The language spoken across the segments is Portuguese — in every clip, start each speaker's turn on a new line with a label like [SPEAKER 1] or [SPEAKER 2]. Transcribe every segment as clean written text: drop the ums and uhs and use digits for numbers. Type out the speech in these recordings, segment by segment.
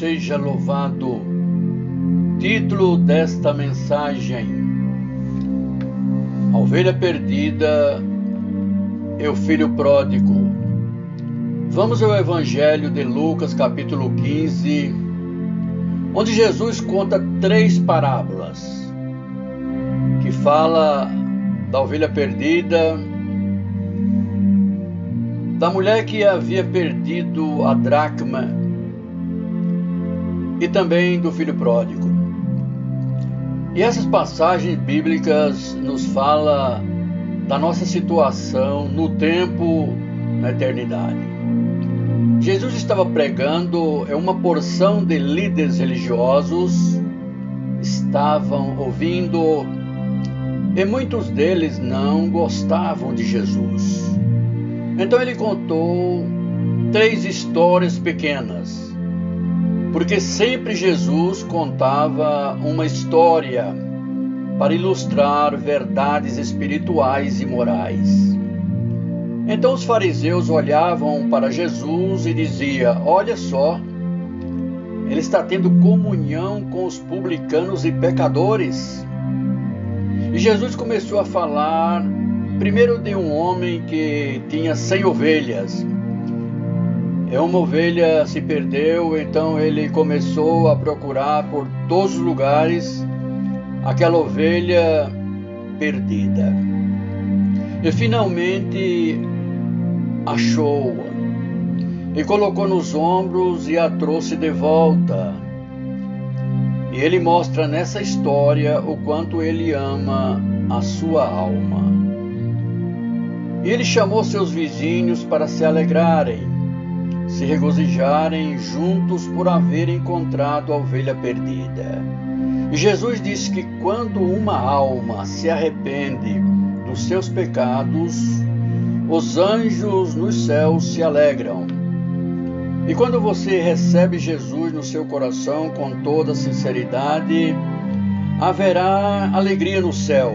[SPEAKER 1] seja louvado. Título desta mensagem: A ovelha perdida e o filho pródigo. Vamos ao Evangelho de Lucas, capítulo 15, onde Jesus conta 3 parábolas que fala da ovelha perdida, da mulher que havia perdido a dracma e também do filho pródigo. E essas passagens bíblicas nos falam da nossa situação no tempo, na eternidade. Jesus estava pregando, uma porção de líderes religiosos estavam ouvindo, e muitos deles não gostavam de Jesus. Então ele contou 3 histórias pequenas, porque sempre Jesus contava uma história para ilustrar verdades espirituais e morais. Então os fariseus olhavam para Jesus e diziam: olha só, ele está tendo comunhão com os publicanos e pecadores. E Jesus começou a falar primeiro de um homem que tinha 100 ovelhas. Uma ovelha se perdeu, então ele começou a procurar por todos os lugares aquela ovelha perdida. E finalmente achou-a e colocou nos ombros e a trouxe de volta. E ele mostra nessa história o quanto ele ama a sua alma. E ele chamou seus vizinhos para se alegrarem, se regozijarem juntos por haver encontrado a ovelha perdida. E Jesus disse que quando uma alma se arrepende dos seus pecados, os anjos nos céus se alegram. E quando você recebe Jesus no seu coração com toda sinceridade, haverá alegria no céu.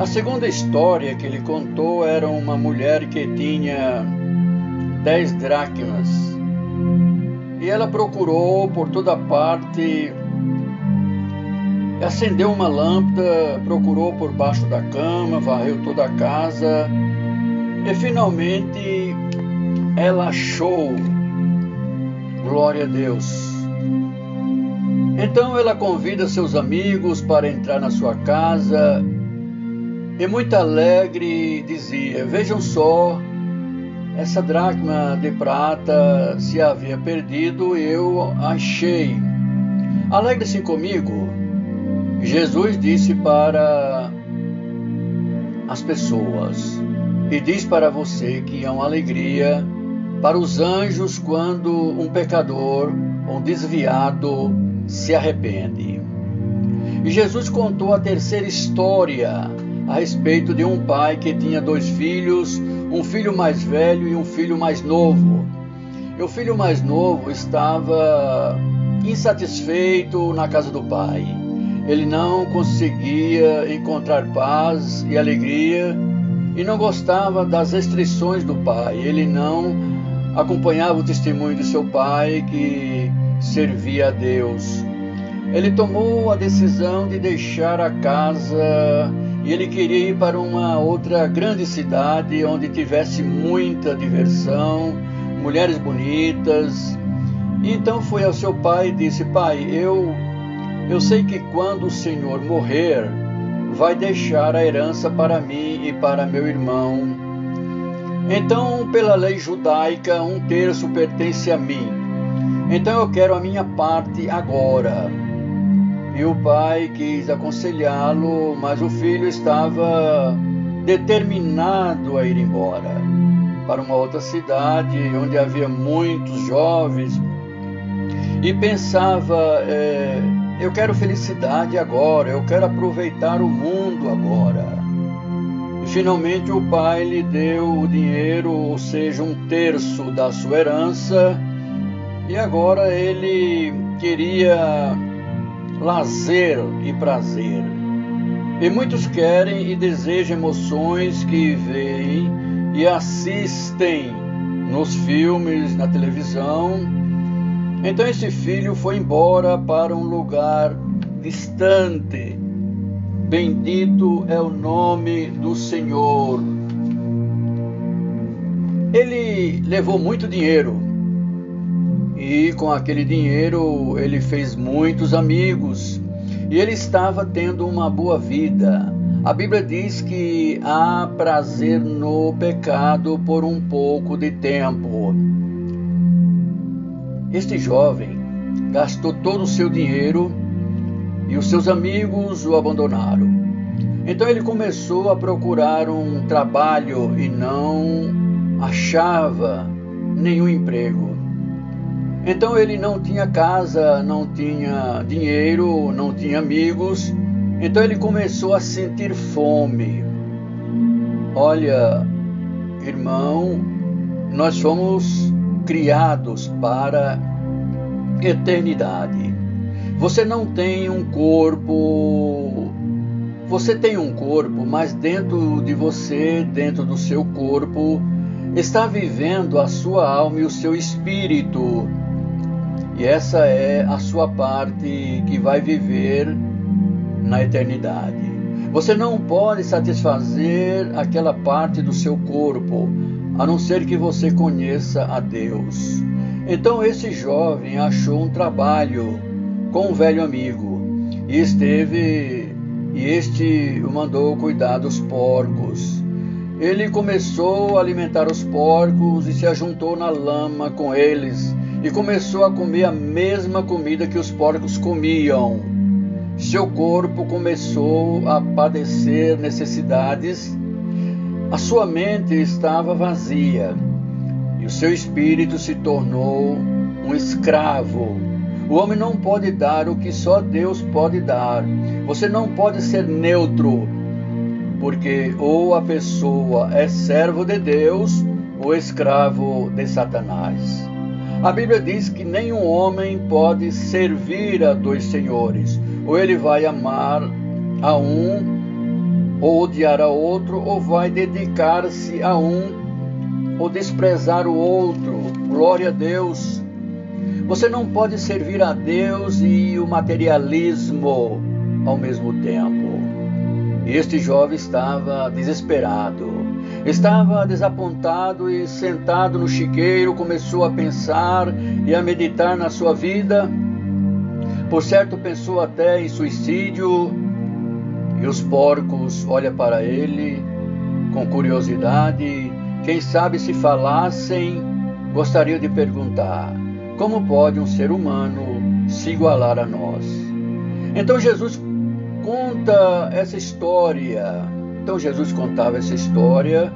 [SPEAKER 1] A segunda história que ele contou era uma mulher que tinha 10 dracmas. E ela procurou por toda parte, acendeu uma lâmpada, procurou por baixo da cama, varreu toda a casa e finalmente ela achou. Glória a Deus. Então ela convida seus amigos para entrar na sua casa e muito alegre dizia: vejam só, essa dracma de prata se havia perdido e eu achei. Alegre-se comigo. Jesus disse para as pessoas, e diz para você que é uma alegria para os anjos quando um pecador, um desviado, se arrepende. E Jesus contou a terceira história a respeito de um pai que tinha 2 filhos, um filho mais velho e um filho mais novo. E o filho mais novo estava insatisfeito na casa do pai. Ele não conseguia encontrar paz e alegria e não gostava das restrições do pai. Ele não acompanhava o testemunho de seu pai que servia a Deus. Ele tomou a decisão de deixar a casa e ele queria ir para uma outra grande cidade onde tivesse muita diversão, mulheres bonitas. E então foi ao seu pai e disse: pai, eu sei que quando o Senhor morrer, vai deixar a herança para mim e para meu irmão. Então, pela lei judaica, 1/3 pertence a mim. Então eu quero a minha parte agora. E o pai quis aconselhá-lo, mas o filho estava determinado a ir embora para uma outra cidade onde havia muitos jovens e pensava: eu quero felicidade agora, eu quero aproveitar o mundo agora. E finalmente o pai lhe deu o dinheiro, ou seja, 1/3 da sua herança, e agora ele queria lazer e prazer. E muitos querem e desejam emoções que veem e assistem nos filmes, na televisão, Então esse filho foi embora para um lugar distante. Bendito é o nome do Senhor. Ele levou muito dinheiro e com aquele dinheiro ele fez muitos amigos e ele estava tendo uma boa vida. A Bíblia diz que há prazer no pecado por um pouco de tempo. Este jovem gastou todo o seu dinheiro e os seus amigos o abandonaram. Então ele começou a procurar um trabalho e não achava nenhum emprego. Então ele não tinha casa, não tinha dinheiro, não tinha amigos. Então ele começou a sentir fome. Olha, irmão, nós fomos criados para eternidade. Você não tem um corpo. Você tem um corpo, mas dentro de você, dentro do seu corpo, está vivendo a sua alma e o seu espírito. E essa é a sua parte que vai viver na eternidade. Você não pode satisfazer aquela parte do seu corpo, a não ser que você conheça a Deus. Então esse jovem achou um trabalho com um velho amigo e este o mandou cuidar dos porcos. Ele começou a alimentar os porcos e se ajuntou na lama com eles e começou a comer a mesma comida que os porcos comiam. Seu corpo começou a padecer necessidades, a sua mente estava vazia e o seu espírito se tornou um escravo. O homem não pode dar o que só Deus pode dar. Você não pode ser neutro, porque ou a pessoa é servo de Deus ou escravo de Satanás. A Bíblia diz que nenhum homem pode servir a dois senhores. Ou ele vai amar a um, ou odiar a outro, ou vai dedicar-se a um, ou desprezar o outro. Glória a Deus. Você não pode servir a Deus e o materialismo ao mesmo tempo. Este jovem estava desesperado, estava desapontado e sentado no chiqueiro começou a pensar e a meditar na sua vida. Por certo pensou até em suicídio e os porcos olham para ele com curiosidade. Quem sabe se falassem, gostariam de perguntar: como pode um ser humano se igualar a nós? Então Jesus conta essa história. Então Jesus contava essa história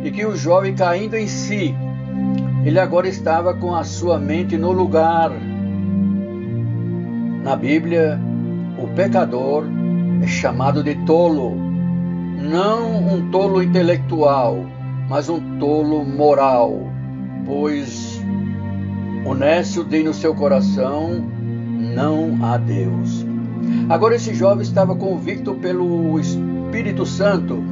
[SPEAKER 1] e que o jovem caindo em si, ele agora estava com a sua mente no lugar. Na Bíblia, o pecador é chamado de tolo, não um tolo intelectual, mas um tolo moral, pois o nécio diz no seu coração: não há Deus. Agora esse jovem estava convicto pelo Espírito Santo,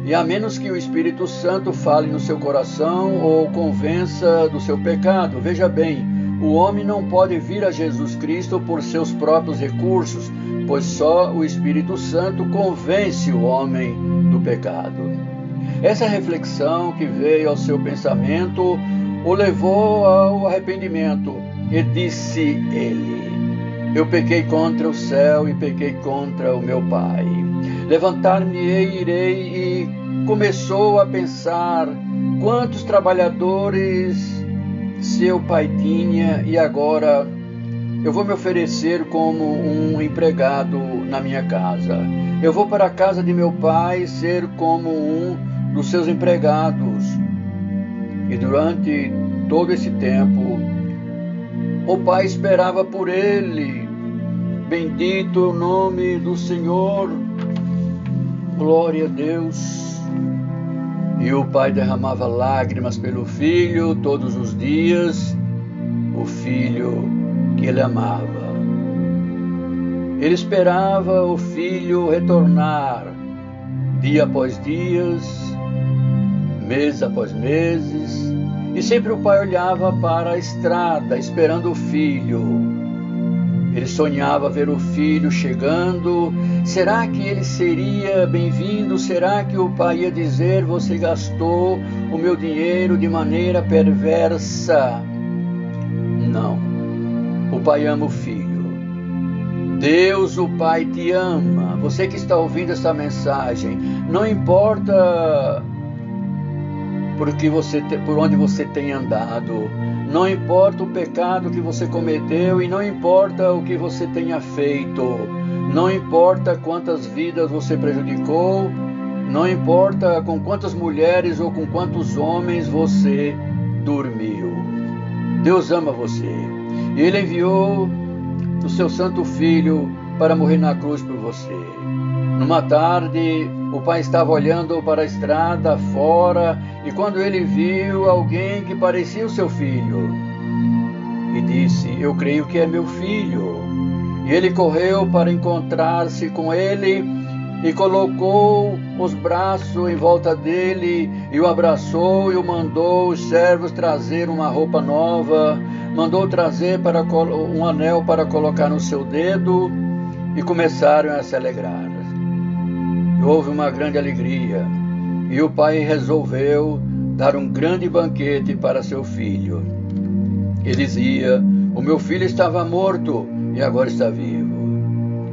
[SPEAKER 1] e a menos que o Espírito Santo fale no seu coração ou convença do seu pecado, veja bem, o homem não pode vir a Jesus Cristo por seus próprios recursos, pois só o Espírito Santo convence o homem do pecado. Essa reflexão que veio ao seu pensamento o levou ao arrependimento e disse ele: eu pequei contra o céu e pequei contra o meu Pai. Levantar-me-ei, irei, e começou a pensar quantos trabalhadores seu pai tinha e agora eu vou me oferecer como um empregado na minha casa. Eu vou para a casa de meu pai ser como um dos seus empregados. E durante todo esse tempo, o pai esperava por ele. Bendito o nome do Senhor. Glória a Deus. E o pai derramava lágrimas pelo filho todos os dias, o filho que ele amava. Ele esperava o filho retornar dia após dias, mês após meses, E sempre o pai olhava para a estrada, esperando o filho. Ele sonhava ver o filho chegando. Será que ele seria bem-vindo? Será que o pai ia dizer: você gastou o meu dinheiro de maneira perversa? Não. O pai ama o filho. Deus, o Pai, te ama. Você que está ouvindo essa mensagem, não importa por onde você tem andado, não importa o pecado que você cometeu e não importa o que você tenha feito, não importa quantas vidas você prejudicou, não importa com quantas mulheres ou com quantos homens você dormiu. Deus ama você e Ele enviou o seu santo filho para morrer na cruz por você. Numa tarde, o pai estava olhando para a estrada fora e quando ele viu alguém que parecia o seu filho e disse: eu creio que é meu filho. E ele correu para encontrar-se com ele e colocou os braços em volta dele e o abraçou e o mandou os servos trazer uma roupa nova, mandou trazer um anel para colocar no seu dedo e começaram a se alegrar. Houve uma grande alegria e o pai resolveu dar um grande banquete para seu filho. Ele dizia: o meu filho estava morto e agora está vivo.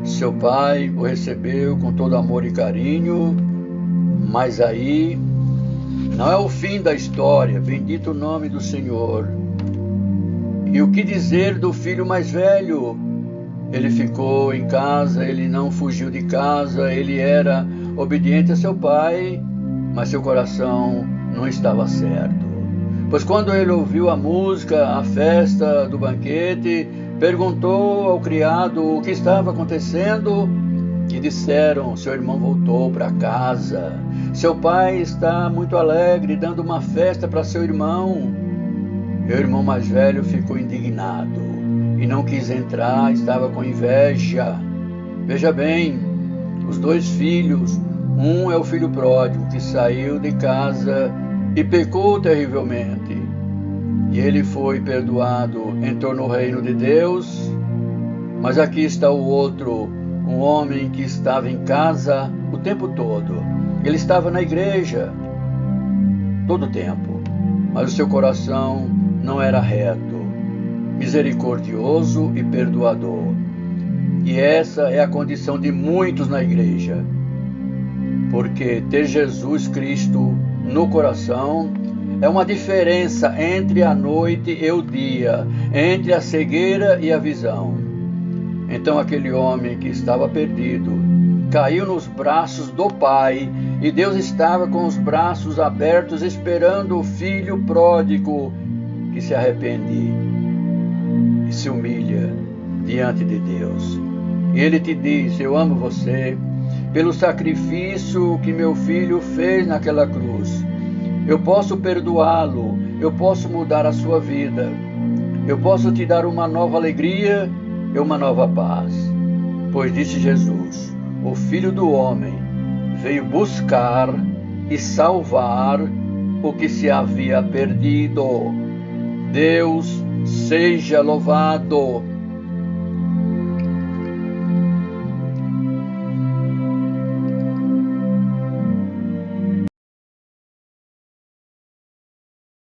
[SPEAKER 1] Seu pai o recebeu com todo amor e carinho, mas aí não é o fim da história, bendito o nome do Senhor. E o que dizer do filho mais velho? Ele ficou em casa, ele não fugiu de casa, ele era obediente a seu pai, mas seu coração não estava certo. Pois quando ele ouviu a música, a festa do banquete, perguntou ao criado o que estava acontecendo e disseram: seu irmão voltou para casa. Seu pai está muito alegre, dando uma festa para seu irmão. Meu irmão mais velho ficou indignado e não quis entrar, estava com inveja. Veja bem, os dois filhos, um é o filho pródigo que saiu de casa e pecou terrivelmente. E ele foi perdoado, entrou no reino de Deus. Mas aqui está o outro, um homem que estava em casa o tempo todo. Ele estava na igreja todo o tempo, mas o seu coração não era reto, misericordioso e perdoador. E essa é a condição de muitos na igreja, porque ter Jesus Cristo no coração é uma diferença entre a noite e o dia, entre a cegueira e a visão. Então aquele homem que estava perdido caiu nos braços do Pai e Deus estava com os braços abertos esperando o filho pródigo que se arrepende e se humilha diante de Deus. E ele te diz: eu amo você pelo sacrifício que meu filho fez naquela cruz. Eu posso perdoá-lo, eu posso mudar a sua vida, eu posso te dar uma nova alegria e uma nova paz. Pois disse Jesus: o Filho do Homem veio buscar e salvar o que se havia perdido. Deus seja louvado.